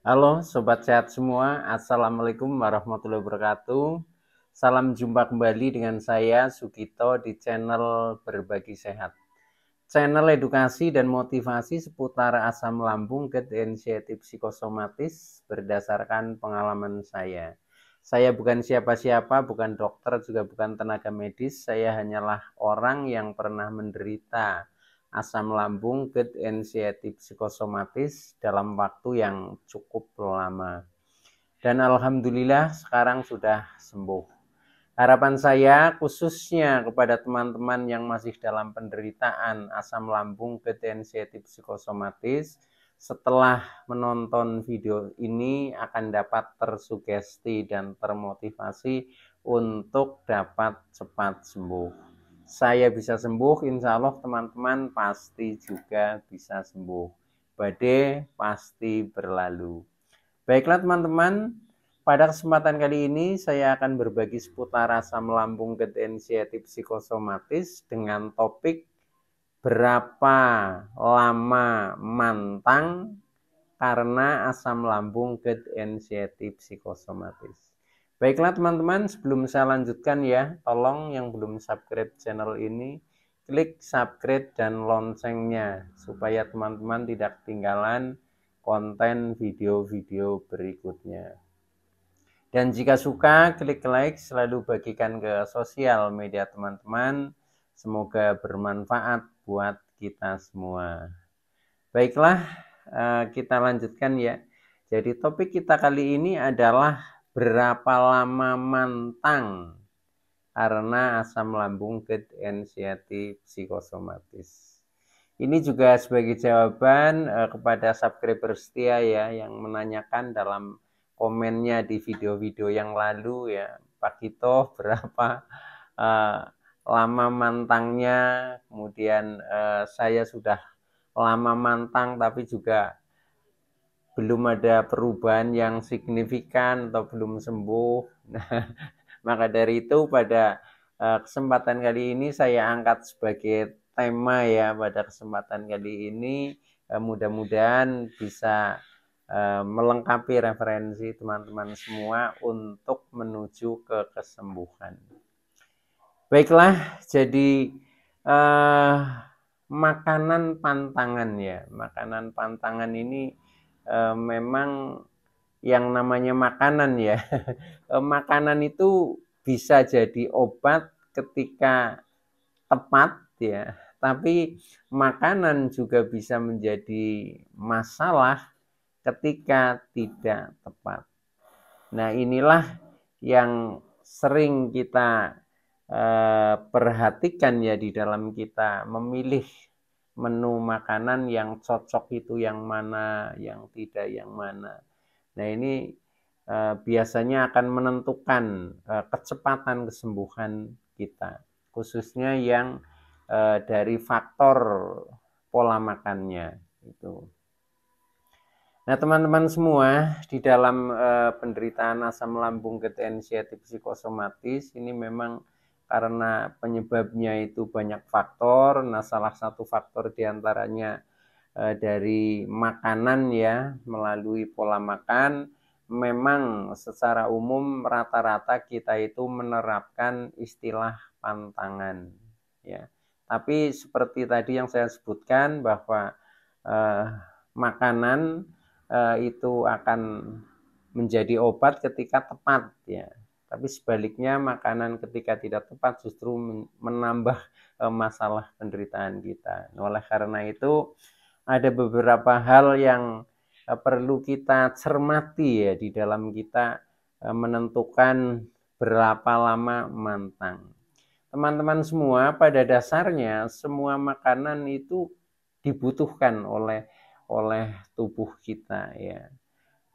Halo Sobat Sehat semua, Assalamualaikum warahmatullahi wabarakatuh. Salam jumpa kembali dengan saya Sugito di channel Berbagi Sehat. Channel edukasi dan motivasi seputar asam lambung, GERD, anxiety, psikosomatis berdasarkan pengalaman saya. Saya bukan siapa-siapa, bukan dokter, juga bukan tenaga medis. Saya hanyalah orang yang pernah menderita asam lambung, GERD, anxiety, psikosomatis dalam waktu yang cukup lama. Dan alhamdulillah sekarang sudah sembuh. Harapan saya khususnya kepada teman-teman yang masih dalam penderitaan asam lambung, GERD, anxiety, psikosomatis, setelah menonton video ini akan dapat tersugesti dan termotivasi untuk dapat cepat sembuh. Saya bisa sembuh, insya Allah teman-teman pasti juga bisa sembuh. Badai pasti berlalu. Baiklah teman-teman, pada kesempatan kali ini saya akan berbagi seputar asam lambung, GERD, anxiety, psikosomatis dengan topik berapa lama mantang karena asam lambung, GERD, anxiety, psikosomatis. Baiklah teman-teman, sebelum saya lanjutkan ya, tolong yang belum subscribe channel ini, klik subscribe dan loncengnya supaya teman-teman tidak ketinggalan konten video-video berikutnya. Dan jika suka, klik like, selalu bagikan ke sosial media teman-teman. Semoga bermanfaat buat kita semua. Baiklah, kita lanjutkan ya. Jadi topik kita kali ini adalah berapa lama mantang karena asam lambung, GERD, anxiety, psikosomatis. Ini juga sebagai jawaban kepada subscriber setia ya yang menanyakan dalam komennya di video-video yang lalu ya, Pak Kito berapa lama mantangnya, kemudian saya sudah lama mantang tapi juga belum ada perubahan yang signifikan atau belum sembuh. Nah, maka dari itu pada kesempatan kali ini saya angkat sebagai tema ya pada kesempatan kali ini, mudah-mudahan bisa melengkapi referensi teman-teman semua untuk menuju ke kesembuhan. Baiklah, jadi makanan pantangan ya, makanan pantangan ini memang yang namanya makanan ya. Makanan itu bisa jadi obat ketika tepat ya, tapi makanan juga bisa menjadi masalah ketika tidak tepat. Nah, inilah yang sering kita perhatikan ya di dalam kita memilih menu makanan yang cocok itu yang mana, yang tidak yang mana. Nah, ini biasanya akan menentukan kecepatan kesembuhan kita, khususnya yang dari faktor pola makannya itu. Nah, teman-teman semua, di dalam penderitaan asam lambung, GERD, anxiety, psikosomatis ini memang karena penyebabnya itu banyak faktor. Nah, salah satu faktor diantaranya dari makanan ya, melalui pola makan. Memang secara umum rata-rata kita itu menerapkan istilah pantangan ya. Tapi seperti tadi yang saya sebutkan bahwa makanan itu akan menjadi obat ketika tepat ya. Tapi sebaliknya makanan ketika tidak tepat justru menambah masalah penderitaan kita. Oleh karena itu ada beberapa hal yang perlu kita cermati ya di dalam kita menentukan berapa lama mantang. Teman-teman semua, pada dasarnya semua makanan itu dibutuhkan oleh tubuh kita ya.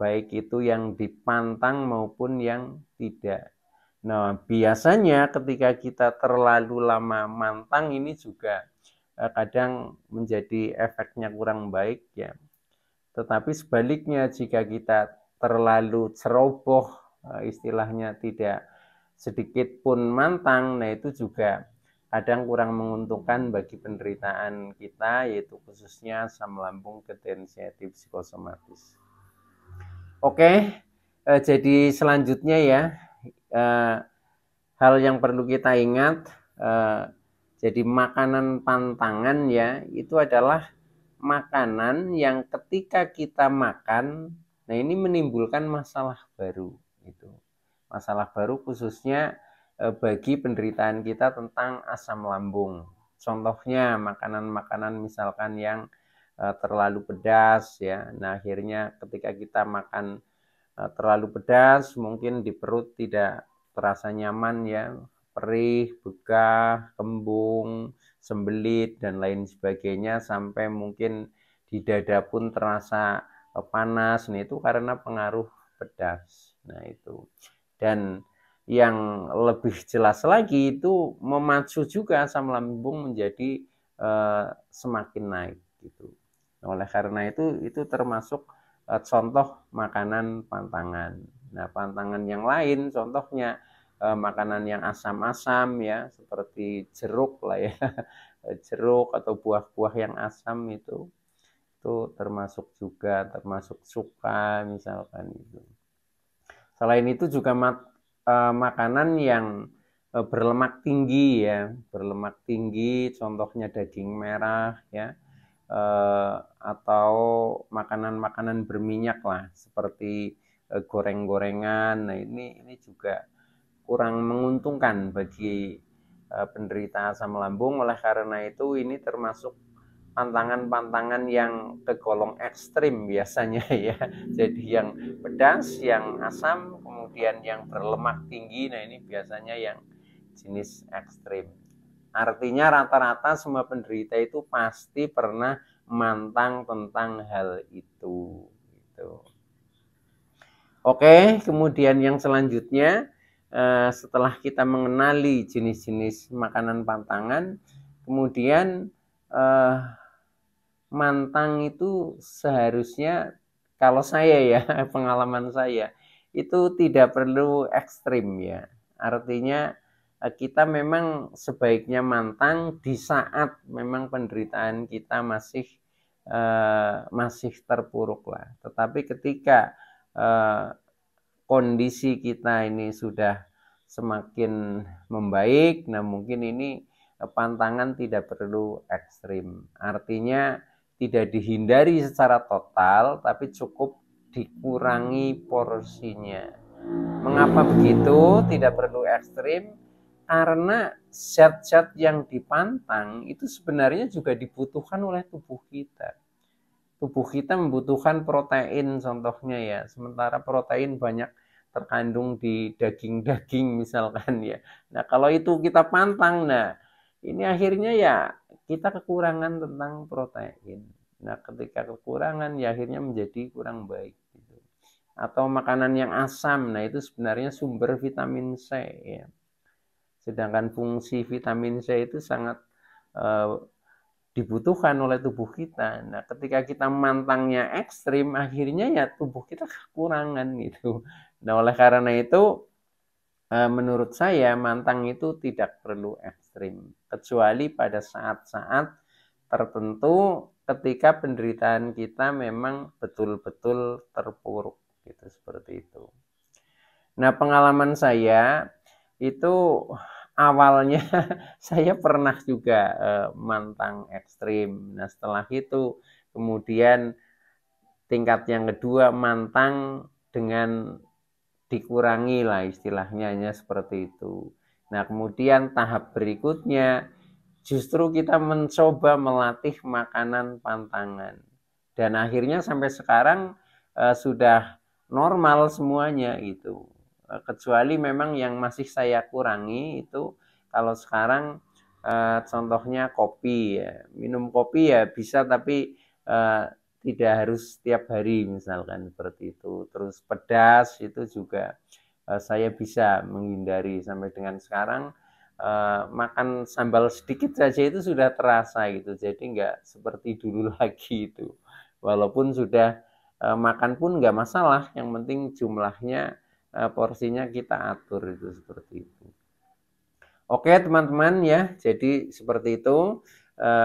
Baik itu yang dipantang maupun yang tidak. Nah, biasanya ketika kita terlalu lama mantang ini juga kadang menjadi efeknya kurang baik ya. Tetapi sebaliknya jika kita terlalu ceroboh, istilahnya tidak sedikit pun mantang, nah itu juga kadang kurang menguntungkan bagi penderitaan kita, yaitu khususnya asam lambung, GERD, anxiety, psikosomatis. Oke, jadi selanjutnya ya, eh, hal yang perlu kita ingat, jadi makanan pantangan ya, itu adalah makanan yang ketika kita makan, nah ini menimbulkan masalah baru. Itu masalah baru khususnya bagi penderitaan kita tentang asam lambung. Contohnya makanan-makanan misalkan yang terlalu pedas ya. Nah akhirnya ketika kita makan terlalu pedas mungkin di perut tidak terasa nyaman ya, perih, begah, kembung, sembelit dan lain sebagainya, sampai mungkin di dada pun terasa panas. Nah itu karena pengaruh pedas. Nah itu, dan yang lebih jelas lagi itu memacu juga asam lambung menjadi semakin naik gitu. Oleh karena itu termasuk contoh makanan pantangan. Nah, pantangan yang lain contohnya makanan yang asam-asam ya, seperti jeruk lah ya. Jeruk atau buah-buah yang asam itu termasuk juga, termasuk cuka misalkan itu. Selain itu juga makanan yang berlemak tinggi ya, berlemak tinggi contohnya daging merah ya, atau makanan-makanan berminyak lah seperti goreng-gorengan. Nah ini juga kurang menguntungkan bagi penderita asam lambung. Oleh karena itu ini termasuk pantangan-pantangan yang tergolong ekstrim biasanya ya. Jadi yang pedas, yang asam, kemudian yang berlemak tinggi. Nah ini biasanya yang jenis ekstrim. Artinya rata-rata semua penderita itu pasti pernah mantang tentang hal itu. Gitu. Oke, kemudian yang selanjutnya setelah kita mengenali jenis-jenis makanan pantangan, kemudian mantang itu seharusnya, kalau saya ya, pengalaman saya, itu tidak perlu ekstrim ya. Artinya kita memang sebaiknya mantang di saat memang penderitaan kita masih terpuruk lah. Tetapi ketika kondisi kita ini sudah semakin membaik, nah mungkin ini pantangan tidak perlu ekstrim. Artinya tidak dihindari secara total, tapi cukup dikurangi porsinya. Mengapa begitu? Tidak perlu ekstrim, karena zat-zat yang dipantang itu sebenarnya juga dibutuhkan oleh tubuh kita. Tubuh kita membutuhkan protein contohnya ya, sementara protein banyak terkandung di daging-daging misalkan ya. Nah kalau itu kita pantang, nah ini akhirnya ya kita kekurangan tentang protein. Nah ketika kekurangan ya akhirnya menjadi kurang baik gitu. Atau makanan yang asam, nah itu sebenarnya sumber vitamin C ya. Sedangkan fungsi vitamin C itu sangat dibutuhkan oleh tubuh kita. Nah, ketika kita mantangnya ekstrim, akhirnya ya tubuh kita kekurangan gitu. Nah, oleh karena itu, menurut saya mantang itu tidak perlu ekstrim, kecuali pada saat-saat tertentu ketika penderitaan kita memang betul-betul terpuruk gitu, seperti itu. Nah, pengalaman saya itu awalnya saya pernah juga mantang ekstrim. Nah, setelah itu kemudian tingkat yang kedua mantang dengan dikurangi lah istilahnya, hanya seperti itu. Nah, kemudian tahap berikutnya justru kita mencoba melatih makanan pantangan. Dan akhirnya sampai sekarang sudah normal semuanya itu. Kecuali memang yang masih saya kurangi itu kalau sekarang contohnya kopi ya. Minum kopi ya bisa, tapi tidak harus setiap hari misalkan seperti itu. Terus pedas itu juga saya bisa menghindari. Sampai dengan sekarang makan sambal sedikit saja itu sudah terasa gitu, jadi nggak seperti dulu lagi itu. Walaupun sudah makan pun nggak masalah, yang penting jumlahnya porsinya kita atur itu, seperti itu. Oke teman-teman ya, jadi seperti itu,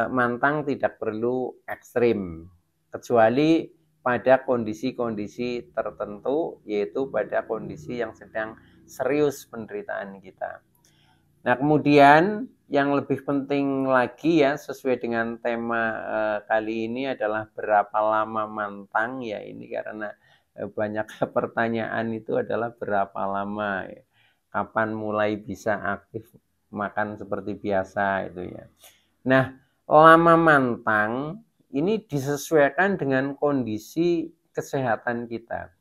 mantang tidak perlu ekstrim, kecuali pada kondisi-kondisi tertentu, yaitu pada kondisi yang sedang serius penderitaan kita. Nah, kemudian yang lebih penting lagi ya, sesuai dengan tema kali ini adalah berapa lama mantang ya. Ini karena banyak pertanyaan itu adalah berapa lama ya. Kapan mulai bisa aktif makan seperti biasa itu ya. Nah, lama mantang ini disesuaikan dengan kondisi kesehatan kita.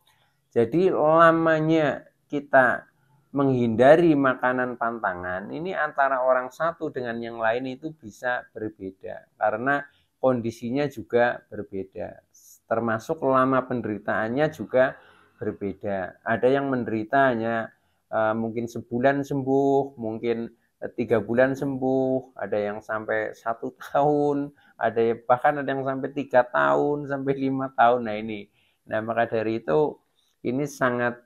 Jadi lamanya kita menghindari makanan pantangan ini antara orang satu dengan yang lain itu bisa berbeda karena kondisinya juga berbeda, termasuk lama penderitaannya juga berbeda. Ada yang menderita hanya mungkin sebulan sembuh, mungkin 3 bulan sembuh, ada yang sampai 1 tahun, bahkan ada yang sampai 3 tahun sampai 5 tahun. Nah maka dari itu ini sangat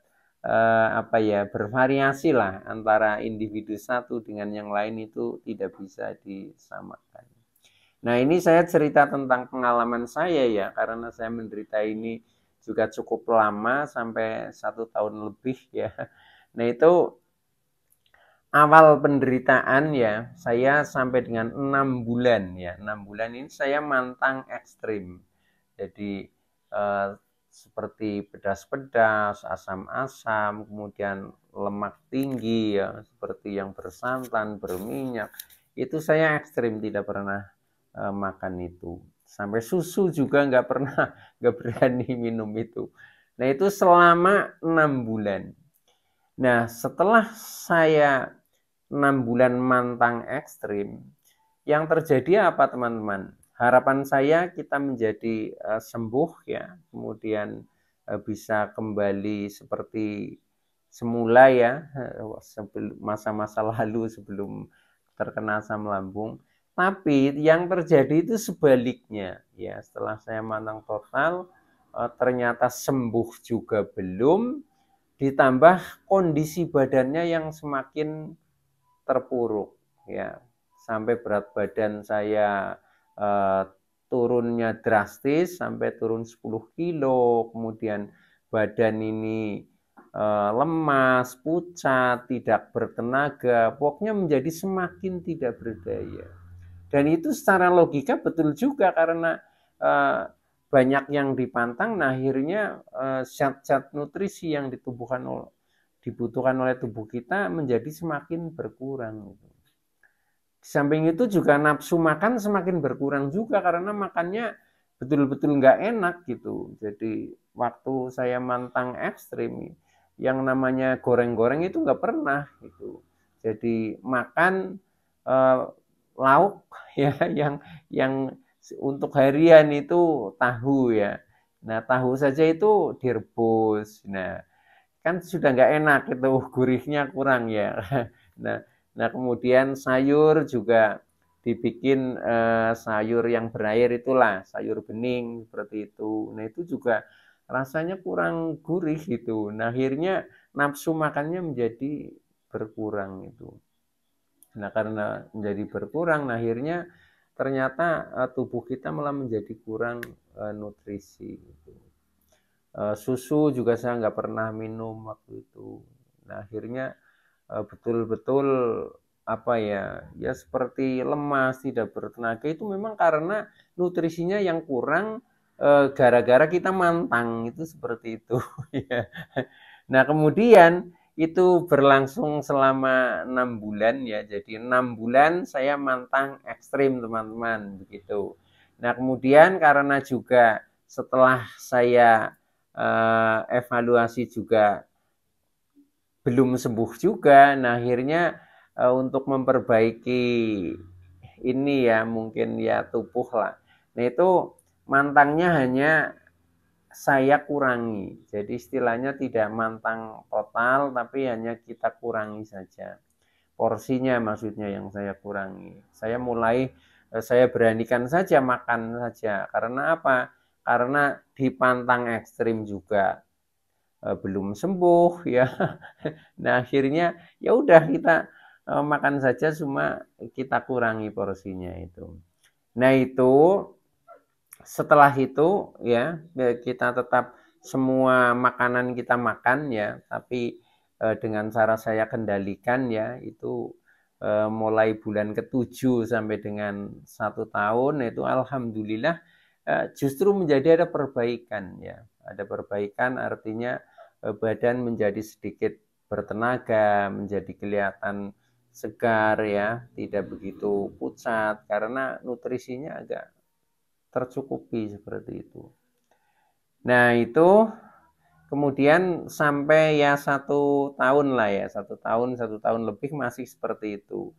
bervariasi lah antara individu satu dengan yang lain, itu tidak bisa disamakan. Nah ini saya cerita tentang pengalaman saya ya, karena saya menderita ini juga cukup lama sampai 1 tahun lebih ya. Nah itu awal penderitaan ya, saya sampai dengan 6 bulan ya. 6 bulan ini saya mantang ekstrim. Jadi seperti pedas-pedas, asam-asam, kemudian lemak tinggi ya, seperti yang bersantan, berminyak. Itu saya ekstrim, tidak pernah makan itu. Sampai susu juga nggak berani minum itu. Nah itu selama 6 bulan. Nah setelah saya 6 bulan mantang ekstrim, yang terjadi apa teman-teman? Harapan saya kita menjadi sembuh ya, kemudian bisa kembali seperti semula ya, masa-masa lalu sebelum terkena asam lambung. Tapi yang terjadi itu sebaliknya ya, setelah saya mantang total ternyata sembuh juga belum, ditambah kondisi badannya yang semakin terpuruk ya, sampai berat badan saya turunnya drastis sampai turun 10 kilo, kemudian badan ini lemas, pucat, tidak bertenaga, pokoknya menjadi semakin tidak berdaya. Dan itu secara logika betul juga karena banyak yang dipantang, nah akhirnya zat-zat nutrisi yang dibutuhkan oleh tubuh kita menjadi semakin berkurang. Di samping itu juga nafsu makan semakin berkurang juga karena makannya betul-betul nggak enak gitu. Jadi waktu saya mantang ekstrim, yang namanya goreng-goreng itu nggak pernah gitu. Jadi makan lauk ya yang untuk harian itu tahu ya. Nah tahu saja itu direbus. Nah kan sudah nggak enak itu, gurihnya kurang ya. Nah kemudian sayur juga dibikin sayur yang berair itulah, sayur bening seperti itu. Nah itu juga rasanya kurang gurih gitu. Nah akhirnya nafsu makannya menjadi berkurang itu. Nah karena menjadi berkurang, nah akhirnya ternyata tubuh kita malah menjadi kurang nutrisi gitu. Susu juga saya nggak pernah minum waktu itu. Nah akhirnya betul-betul ya seperti lemas, tidak bertenaga, itu memang karena nutrisinya yang kurang gara-gara kita mantang itu seperti itu. Nah kemudian itu berlangsung selama 6 bulan ya, jadi 6 bulan saya mantang ekstrim teman-teman begitu. Nah kemudian karena juga setelah saya evaluasi juga belum sembuh juga, nah akhirnya untuk memperbaiki ini ya mungkin ya tubuh lah. Nah itu mantangnya hanya saya kurangi, jadi istilahnya tidak mantang total tapi hanya kita kurangi saja porsinya, maksudnya yang saya kurangi. Saya beranikan saja makan saja. Karena apa? Karena dipantang ekstrim juga belum sembuh ya. Nah akhirnya ya udah kita makan saja, cuma kita kurangi porsinya itu. Nah itu setelah itu ya kita tetap semua makanan kita makan ya, tapi dengan cara saya kendalikan ya itu mulai bulan ke-7 sampai dengan 1 tahun itu alhamdulillah justru menjadi ada perbaikan ya. Ada perbaikan artinya badan menjadi sedikit bertenaga, menjadi kelihatan segar ya, tidak begitu pucat karena nutrisinya agak tercukupi seperti itu. Nah itu kemudian sampai ya 1 tahun lah ya, 1 tahun lebih masih seperti itu.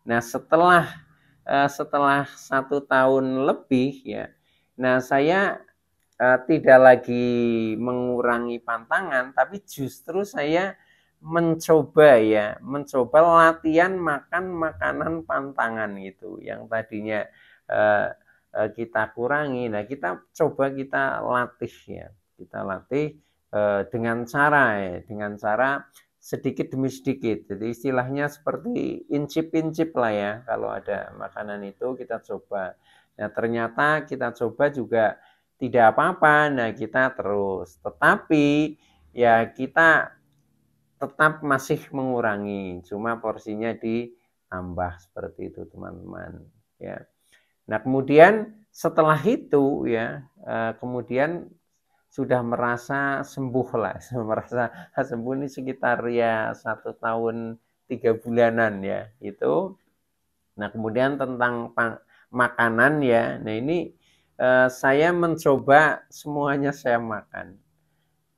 Nah setelah 1 tahun lebih ya, nah saya tidak lagi mengurangi pantangan, tapi justru saya mencoba latihan makan makanan pantangan gitu, yang tadinya eh, kita kurangi. Nah kita latih ya, kita latih dengan cara sedikit demi sedikit. Jadi istilahnya seperti incip-incip lah ya, kalau ada makanan itu kita coba. Nah ternyata kita coba juga tidak apa-apa, nah kita terus. Tetapi ya kita tetap masih mengurangi, cuma porsinya ditambah seperti itu teman-teman. Ya. Nah kemudian setelah itu ya, kemudian sudah merasa sembuh lah, merasa sembuh ini sekitar ya 1 tahun 3 bulanan ya itu. Nah kemudian tentang makanan ya, nah ini saya mencoba semuanya saya makan.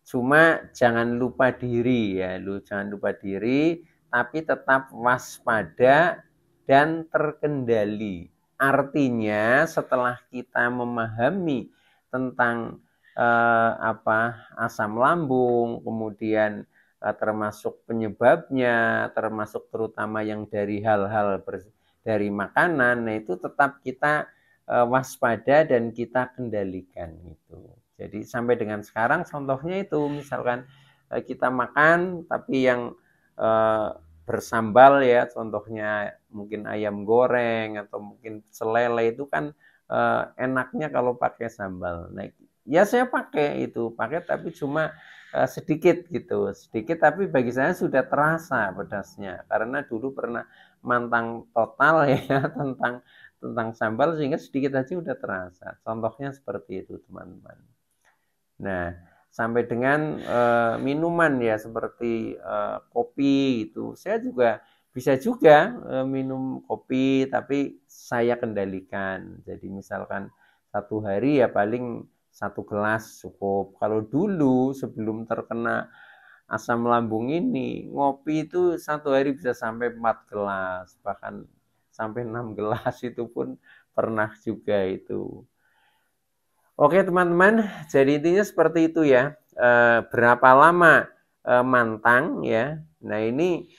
Cuma jangan lupa diri ya, jangan lupa diri, tapi tetap waspada dan terkendali. Artinya setelah kita memahami tentang asam lambung, kemudian termasuk penyebabnya, termasuk terutama yang dari hal-hal dari makanan, nah itu tetap kita waspada dan kita kendalikan itu. Jadi sampai dengan sekarang contohnya itu misalkan kita makan tapi yang bersambal ya, contohnya mungkin ayam goreng atau mungkin selele itu kan enaknya kalau pakai sambal. Nah, ya saya pakai tapi cuma sedikit gitu, sedikit tapi bagi saya sudah terasa pedasnya karena dulu pernah mantang total ya tentang sambal sehingga sedikit aja udah terasa. Contohnya seperti itu teman-teman. Nah, sampai dengan minuman ya seperti kopi itu, saya juga bisa juga minum kopi tapi saya kendalikan. Jadi misalkan 1 hari ya paling 1 gelas cukup. Kalau dulu sebelum terkena asam lambung ini, ngopi itu 1 hari bisa sampai 4 gelas, bahkan sampai 6 gelas itu pun pernah juga itu. Oke teman-teman, jadi intinya seperti itu ya. Berapa lama mantang ya? Nah ini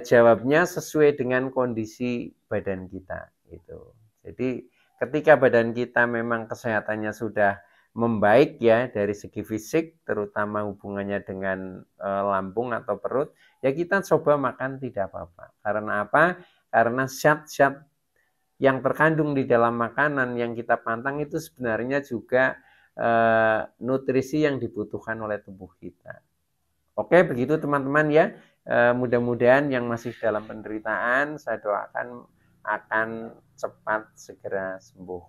jawabnya sesuai dengan kondisi badan kita. Gitu. Jadi ketika badan kita memang kesehatannya sudah membaik ya dari segi fisik, terutama hubungannya dengan lambung atau perut, ya kita coba makan tidak apa-apa. Karena apa? Karena zat-zat yang terkandung di dalam makanan yang kita pantang itu sebenarnya juga nutrisi yang dibutuhkan oleh tubuh kita. Oke, begitu teman-teman ya. Mudah-mudahan yang masih dalam penderitaan saya doakan akan cepat segera sembuh.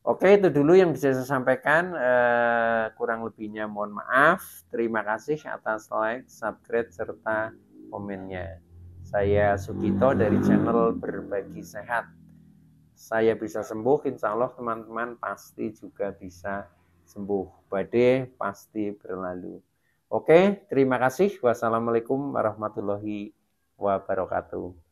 Oke, itu dulu yang bisa saya sampaikan. Kurang lebihnya mohon maaf. Terima kasih atas like, subscribe, serta komennya. Saya Sugito dari channel Berbagi Sehat. Saya bisa sembuh, insya Allah teman-teman pasti juga bisa sembuh. Badai pasti berlalu. Oke, terima kasih. Wassalamualaikum warahmatullahi wabarakatuh.